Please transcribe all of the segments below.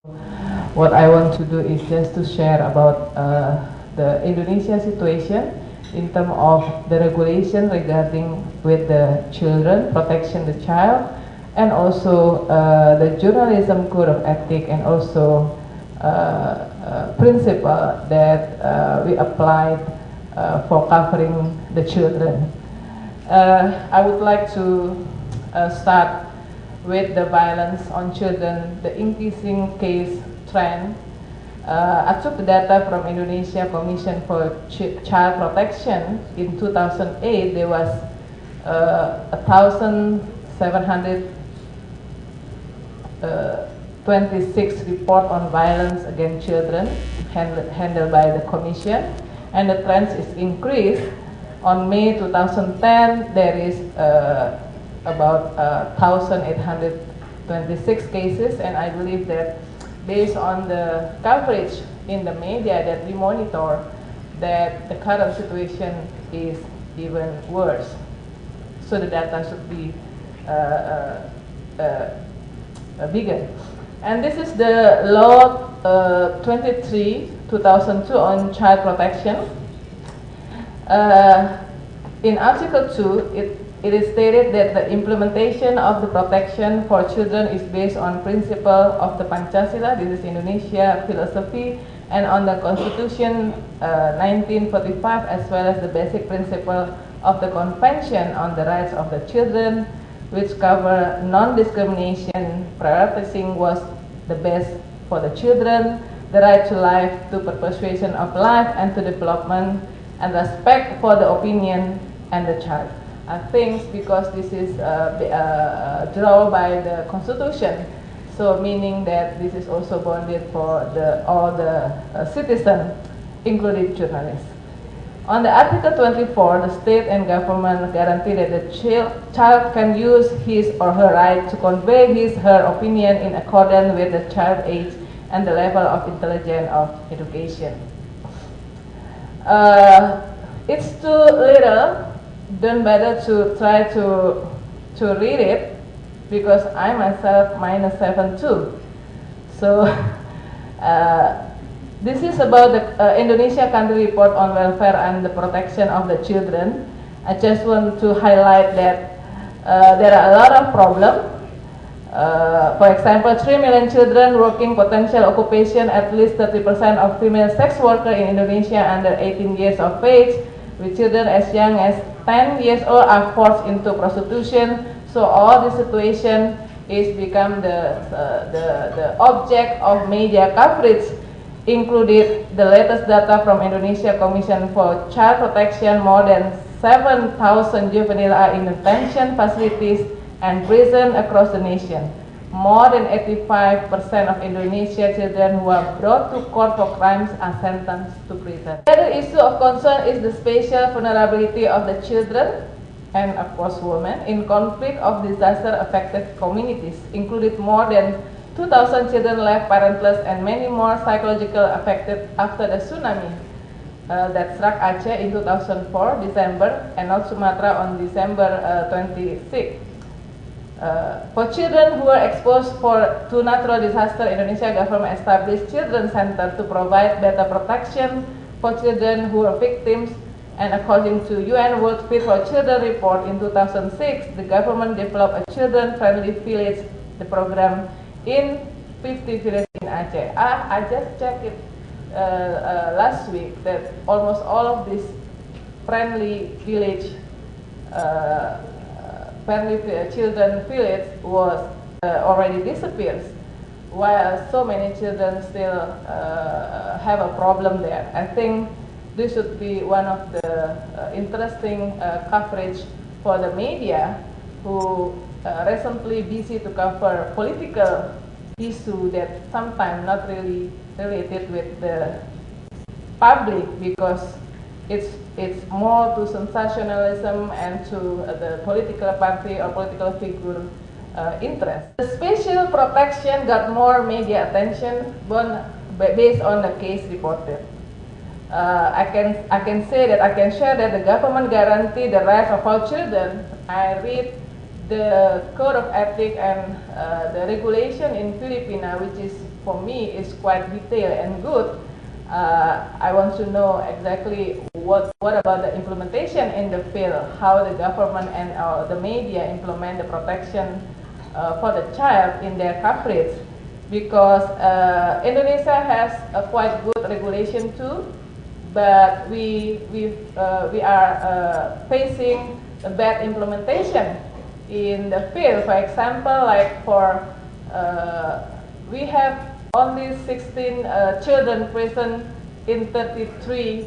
What I want to do is just to share about the Indonesia situation in terms of the regulation regarding with the children, protection the child, and also the journalism code of ethic, and also principle that we applied for covering the children. I would like to start with the violence on children, the increasing case trend. I took the data from Indonesia Commission for Child Protection. In 2008, there was 1,726 report on violence against children handled by the Commission, and the trend is increased. On May 2010, there is about 1,826 cases, and I believe that based on the coverage in the media that we monitor, that the current situation is even worse. So the data should be bigger. And this is the Law 23/2002 on child protection. In Article 2, it is stated that the implementation of the protection for children is based on principle of the Pancasila, this is Indonesia philosophy, and on the Constitution 1945, as well as the basic principle of the Convention on the Rights of the Children, which cover non-discrimination, prioritizing what's the best for the children, the right to life, to perpetuation of life, and to development, and respect for the opinion and the child. I think because this is drawn by the Constitution, so meaning that this is also bounded for all the citizens, including journalists. On the Article 24, the state and government guarantee that the child can use his or her right to convey his/her opinion in accordance with the child age and the level of intelligence of education. It's too little. Don't bother to try to read it, because I myself -7 too. So this is about the Indonesia Country Report on Welfare and the Protection of the Children. I just want to highlight that there are a lot of problems. For example, 3 million children working potential occupation, at least 30% of female sex workers in Indonesia under 18 years of age, with children as young as 10 years old are forced into prostitution. So all the situation is become the object of media coverage, included the latest data from Indonesia Commission for Child Protection. More than 7,000 juveniles are in detention facilities and prison across the nation. More than 85% of Indonesia children who are brought to court for crimes are sentenced to prison. The other issue of concern is the spatial vulnerability of the children and of course women in conflict of disaster affected communities, including more than 2,000 children left parentless and many more psychological affected after the tsunami that struck Aceh in 2004 December and North Sumatra on December 26. For children who are exposed to natural disaster, Indonesia government established children center to provide better protection for children who are victims. And according to UN World Feed for Children report in 2006, the government developed a children-friendly village, the program in 50 villages in Aceh. I just checked it last week that almost all of these friendly village children village was already disappears, while so many children still have a problem there. I think this should be one of the interesting coverage for the media, who recently busy to cover political issue that sometimes not really related with the public, because it's more to sensationalism and to the political party or political figure interest. The special protection got more media attention based on the case reported. I can share that the government guarantee the rights of all children. I read the code of ethics and the regulation in Filipina, which is for me is quite detailed and good. I want to know exactly what about the implementation in the field, how the government and the media implement the protection for the child in their countries, because Indonesia has a quite good regulation too, but we are facing a bad implementation in the field. For example, like for we have only 16 children present in 33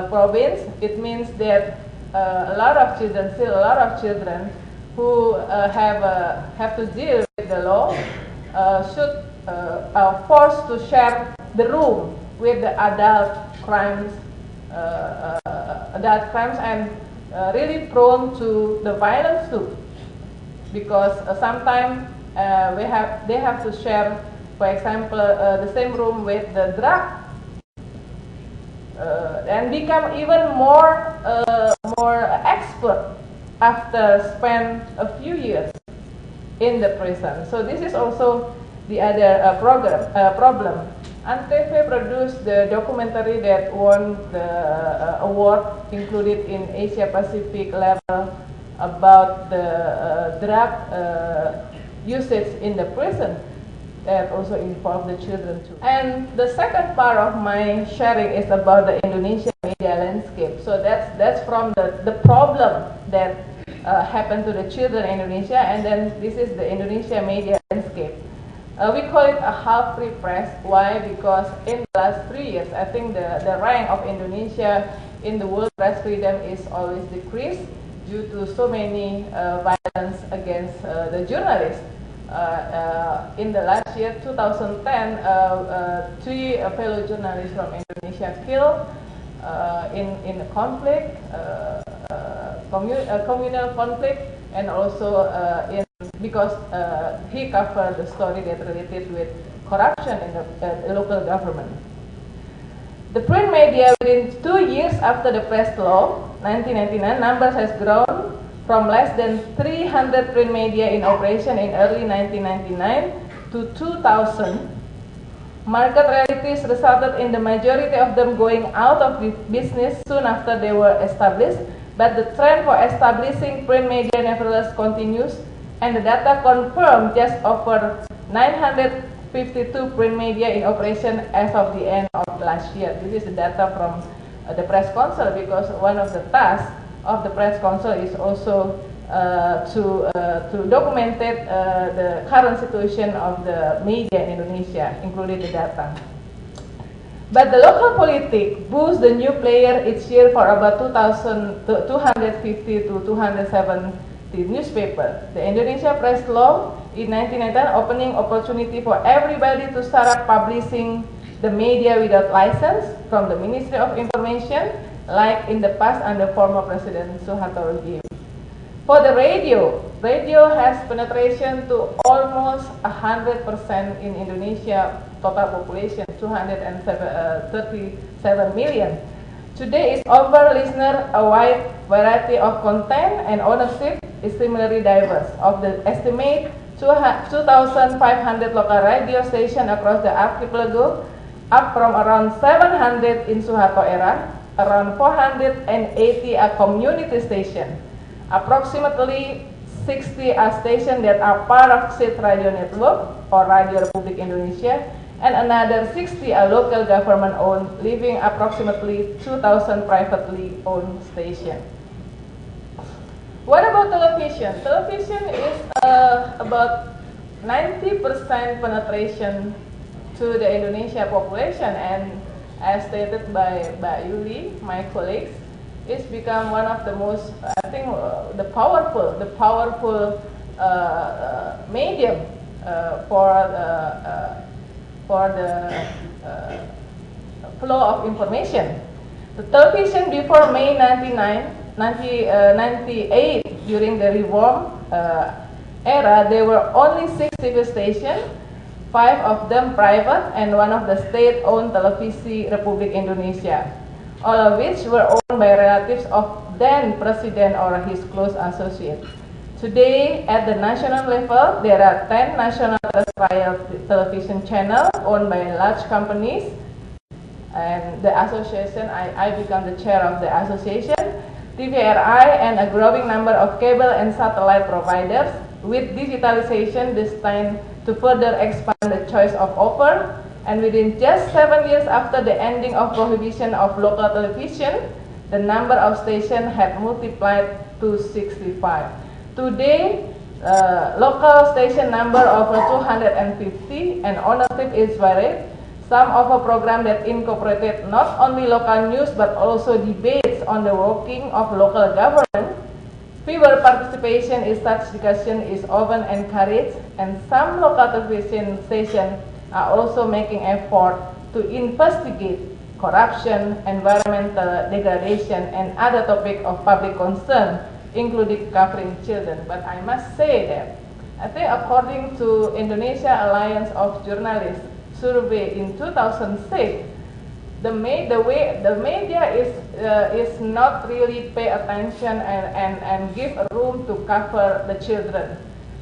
provinces. It means that a lot of children, still a lot of children who have to deal with the law should are forced to share the room with the adult crimes, and really prone to the violence too, because sometimes they have to share, for example, the same room with the drug, and become even more expert after spend a few years in the prison. So this is also the other problem. ANTV produced the documentary that won the award included in Asia Pacific level about the drug usage in the prison, that also involve the children too. And the second part of my sharing is about the Indonesia media landscape. So that's from the problem that happened to the children in Indonesia, and then this is the Indonesia media landscape. We call it a half-free press. Why? Because in the last 3 years, I think the rank of Indonesia in the world press freedom is always decreased due to so many violence against the journalists. In the last year, 2010, 3 fellow journalists from Indonesia killed in a conflict, communal conflict, and also because he covered the story that related with corruption in the local government. The print media within 2 years after the press law, 1999, numbers has grown from less than 300 print media in operation in early 1999 to 2,000. Market realities resulted in the majority of them going out of business soon after they were established, but the trend for establishing print media nevertheless continues, and the data confirmed just over 952 print media in operation as of the end of last year. This is the data from the Press Council, because one of the tasks of the Press Council is also to document the current situation of the media in Indonesia, including the data. But the local politics boosts the new player each year for about 250 to 270 newspapers. The Indonesia Press Law in 1999 opening opportunity for everybody to start up publishing the media without license from the Ministry of Information, like in the past under former President Suharto regime. For the radio has penetration to almost 100% in Indonesia total population, 237 million. Today is over listener a wide variety of content, and ownership is similarly diverse. Of the estimate 2,500 local radio stations across the archipelago, up from around 700 in Suharto era, around 480 are community stations. Approximately 60 are stations that are part of state radio network or Radio Republik Indonesia, and another 60 are local government owned, leaving approximately 2,000 privately owned stations. What about television? Television is about 90% penetration to the Indonesia population, and as stated by Yuli, my colleagues, it's become one of the most, I think, the powerful medium for the flow of information. The television before May 1998, during the reform era, there were only 6 TV stations, 5 of them private, and 1 of the state-owned Televisi Republik Indonesia, all of which were owned by relatives of then President or his close associates. Today, at the national level, there are 10 national terrestrial television channels owned by large companies. And the association, I become the chair of the association, TVRI, and a growing number of cable and satellite providers, with digitalization destined to further expand the choice of offer. And within just 7 years after the ending of prohibition of local television, the number of stations had multiplied to 65. Today, local station number over 250, and ownership is varied. Some offer programs that incorporated not only local news but also debates on the working of local government. Fewer participation in such discussion is often encouraged, and some local television stations are also making effort to investigate corruption, environmental degradation, and other topics of public concern, including covering children. But I must say that I think according to Indonesia Alliance of Journalists survey in 2006, the media is not really pay attention and give a room to cover the children.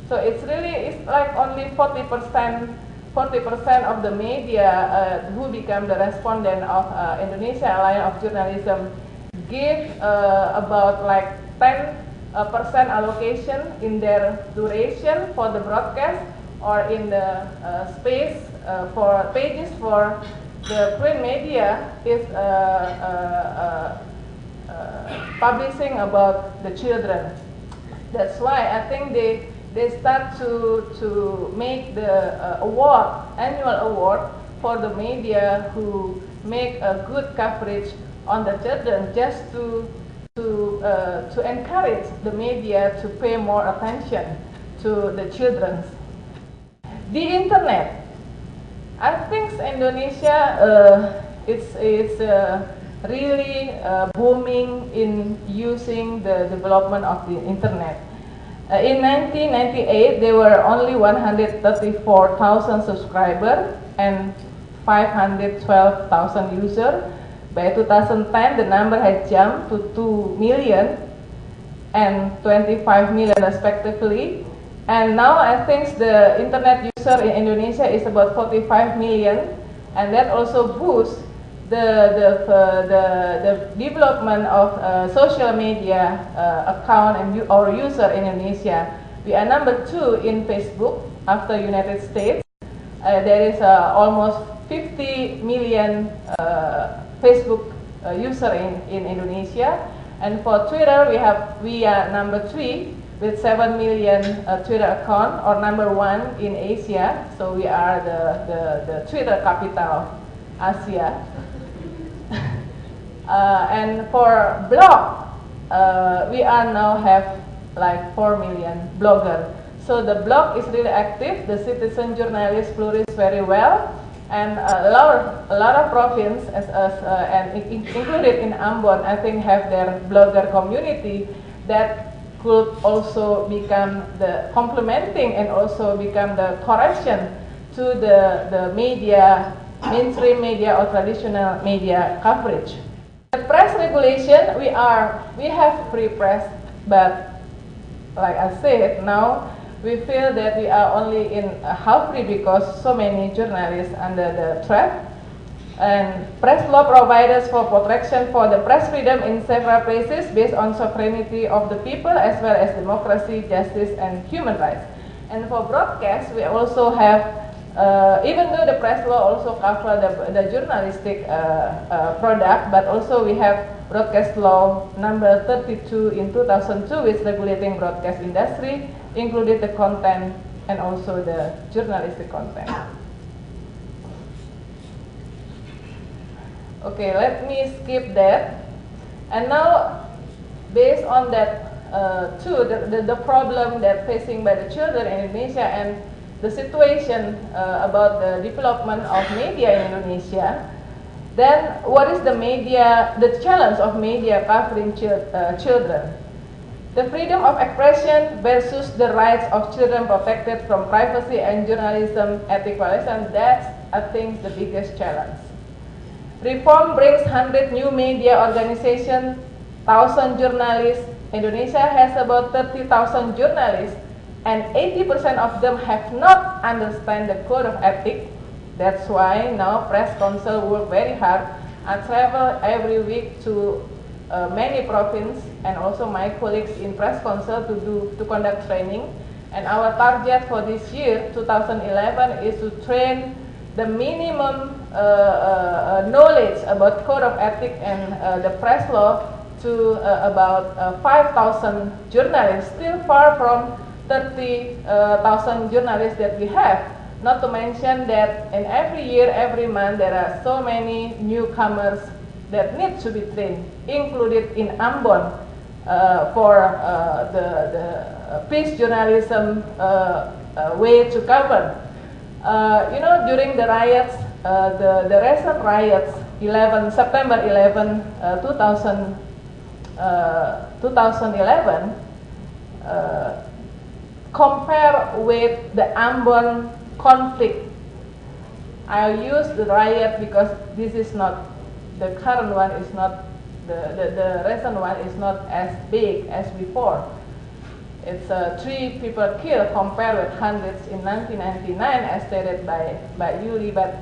So it's like only 40% of the media who become the respondent of Indonesia Alliance of Journalism give about like 10% allocation in their duration for the broadcast, or in the space for pages for the print media is publishing about the children. That's why I think they start to make the annual award for the media who make a good coverage on the children, just to encourage the media to pay more attention to the children. The internet, I think Indonesia is really booming in using the development of the internet. In 1998, there were only 134,000 subscribers and 512,000 users. By 2010, the number had jumped to 2 million and 25 million respectively. And now I think the internet user in Indonesia is about 45 million, and that also boosts the development of social media account and or user in Indonesia. We are number 2 in Facebook after United States. There is almost 50 million Facebook user in Indonesia, and for Twitter we are number 3 with 7 million Twitter account, or number 1 in Asia. So we are the Twitter capital of Asia. And for blog, we are now have like 4 million bloggers. So the blog is really active. The citizen journalists flourish very well, and a lot of provinces, and included in Ambon, I think have their blogger community that could also become the complementing and also become the correction to the media, mainstream media or traditional media coverage. The press regulation, we have free press, but like I said, now we feel that we are only in half free because so many journalists under the threat. And press law provides for protection for the press freedom in several places based on sovereignty of the people, as well as democracy, justice, and human rights. And for broadcast, we also have, even though the press law also cover the journalistic product, but also we have broadcast law number 32 in 2002, which regulating broadcast industry, included the content and also the journalistic content. Okay, let me skip that. And now, based on that too, the problem that facing by the children in Indonesia and the situation about the development of media in Indonesia, then what is the challenge of media covering children? The freedom of expression versus the rights of children protected from privacy and journalism ethic violation, that's, I think, the biggest challenge. Reform brings 100 new media organizations, 1,000 journalists, Indonesia has about 30,000 journalists, and 80% of them have not understand the code of ethics. That's why now Press Council work very hard. I travel every week to many provinces, and also my colleagues in Press Council to conduct training. And our target for this year, 2011, is to train the minimum knowledge about code of ethics and the press law to about 5,000 journalists, still far from 30,000 journalists that we have. Not to mention that in every year, every month, there are so many newcomers that need to be trained, included in Ambon for the peace journalism way to govern. You know, during the riots, the recent riots, September 11, 2011, compare with the Ambon conflict. I use the riot because this is not, the current one is not, the recent one is not as big as before. It's 3 people killed compared with hundreds in 1999 as stated by Yuri. But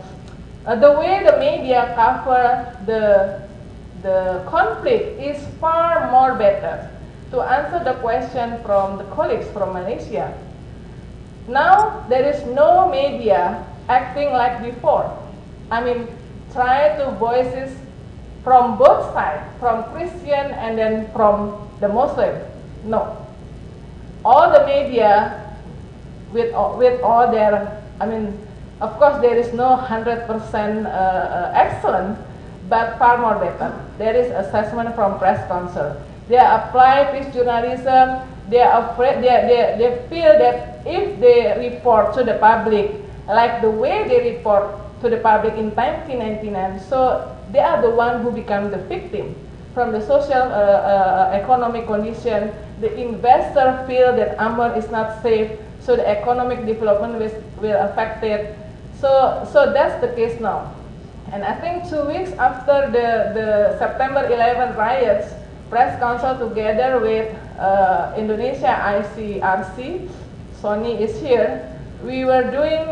the way the media cover the conflict is far more better. To answer the question from the colleagues from Malaysia, now there is no media acting like before. I mean, try to voices from both sides, from Christian and then from the Muslim. No. All the media with all their, I mean, of course there is no 100% excellent, but far more better. There is assessment from Press Council. They apply peace journalism. They are afraid. They feel that if they report to the public like the way they report to the public in 1999, so they are the one who become the victim from the social economic condition. The investor feel that Ambon is not safe, so the economic development will affect it. So that's the case now. And I think 2 weeks after the September 11 riots, Press Council together with Indonesia ICRC, Sony is here, we were doing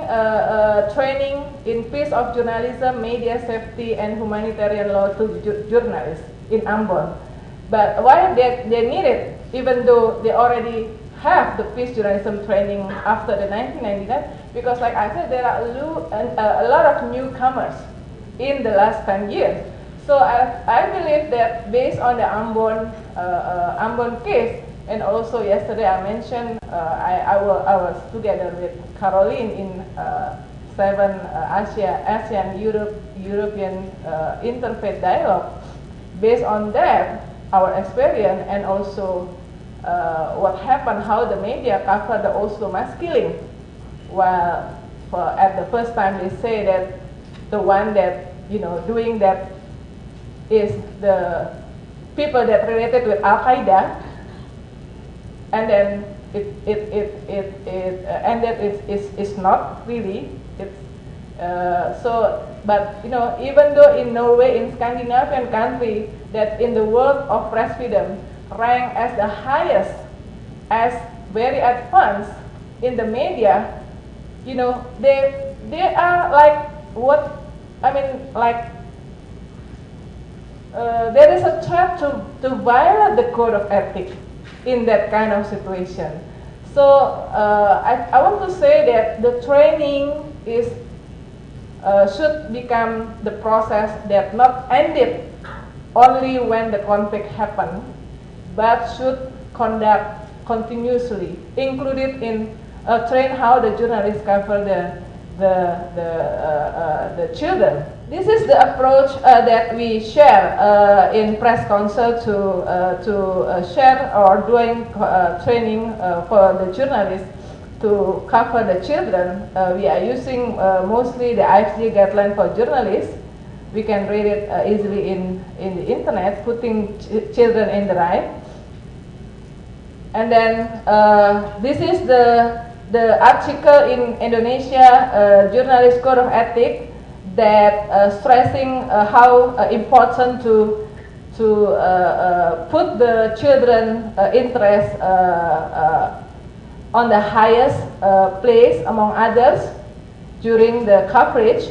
training in peace of journalism, media safety, and humanitarian law to journalists in Ambon. But why they need it, even though they already have the peace journalism training after the 1999? Because like I said, there are a lot of newcomers in the last 10 years. So I believe that based on the Ambon case, and also yesterday I mentioned I was together with Caroline in 7 ASEAN-European interfaith dialogue. Based on that, our experience and also what happened, how the media covered the Oslo mass killing, while at the first time they say that the one that doing that is the people that related with Al Qaeda, and then it's not really. It's but even though in Norway, in Scandinavian country, that in the world of press freedom ranked as the highest, as very advanced in the media, they are like what I mean, like. There is a threat to violate the code of ethics in that kind of situation. So I want to say that the training should become the process that not ended only when the conflict happened, but should conduct continuously, included in train how the journalists cover the children. This is the approach that we share in Press Council to share or doing training for the journalists to cover the children. We are using mostly the ICRC guideline for journalists. We can read it easily in the internet, putting children in the right. And then this is the article in Indonesia Journalist Code of Ethics that stressing how important to to put the children interest on the highest place among others during the coverage,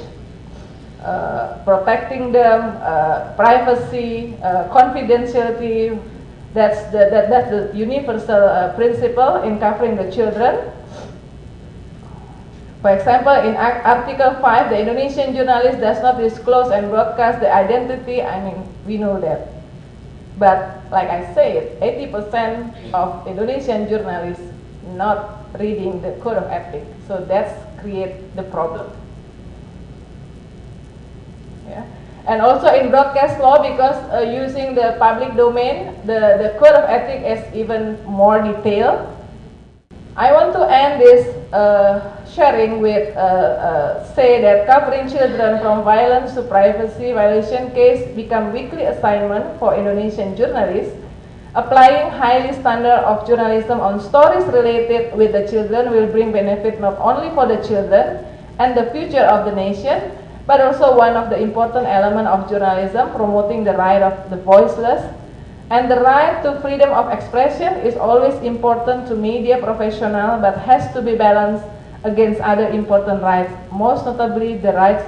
protecting them, privacy, confidentiality. That's the universal principle in covering the children. For example, in Article 5, the Indonesian journalist does not disclose and broadcast the identity. I mean, we know that. But like I said, 80% of Indonesian journalists not reading the code of ethics. So that's create the problem. Yeah. And also in broadcast law, because using the public domain, the code of ethics is even more detailed. I want to end this sharing with say that covering children from violence to privacy violation case become weekly assignment for Indonesian journalists. Applying highly standard of journalism on stories related with the children will bring benefit not only for the children and the future of the nation, but also one of the important element of journalism, promoting the right of the voiceless. And the right to freedom of expression is always important to media professional, but has to be balanced against other important rights, most notably the rights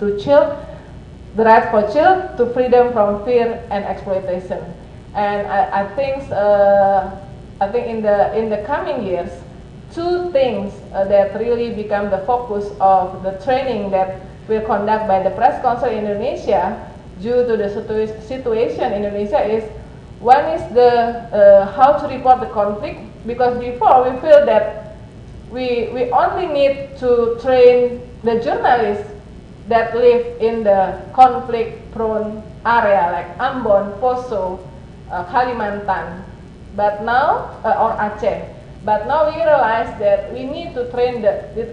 to child, the right for children to freedom from fear and exploitation. And I think in the coming years, two things that really become the focus of the training that will conduct by the Press Council in Indonesia due to the situation in Indonesia is, one is the how to report the conflict, because before we feel that we only need to train the journalists that live in the conflict-prone area like Ambon, Poso, Kalimantan, but now or Aceh. But now we realize that we need to train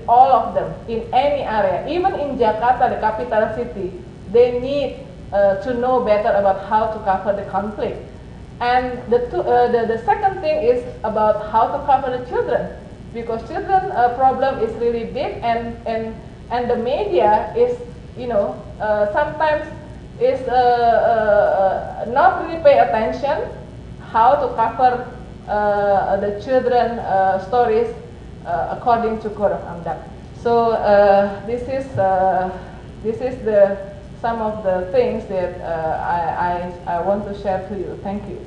all of them in any area, even in Jakarta, the capital city. They need to know better about how to cover the conflict. And the second thing is about how to cover the children, because children problem is really big, and the media is, you know, sometimes is not really pay attention how to cover the children stories according to Code of Conduct. So this is some of the things that I want to share to you. Thank you.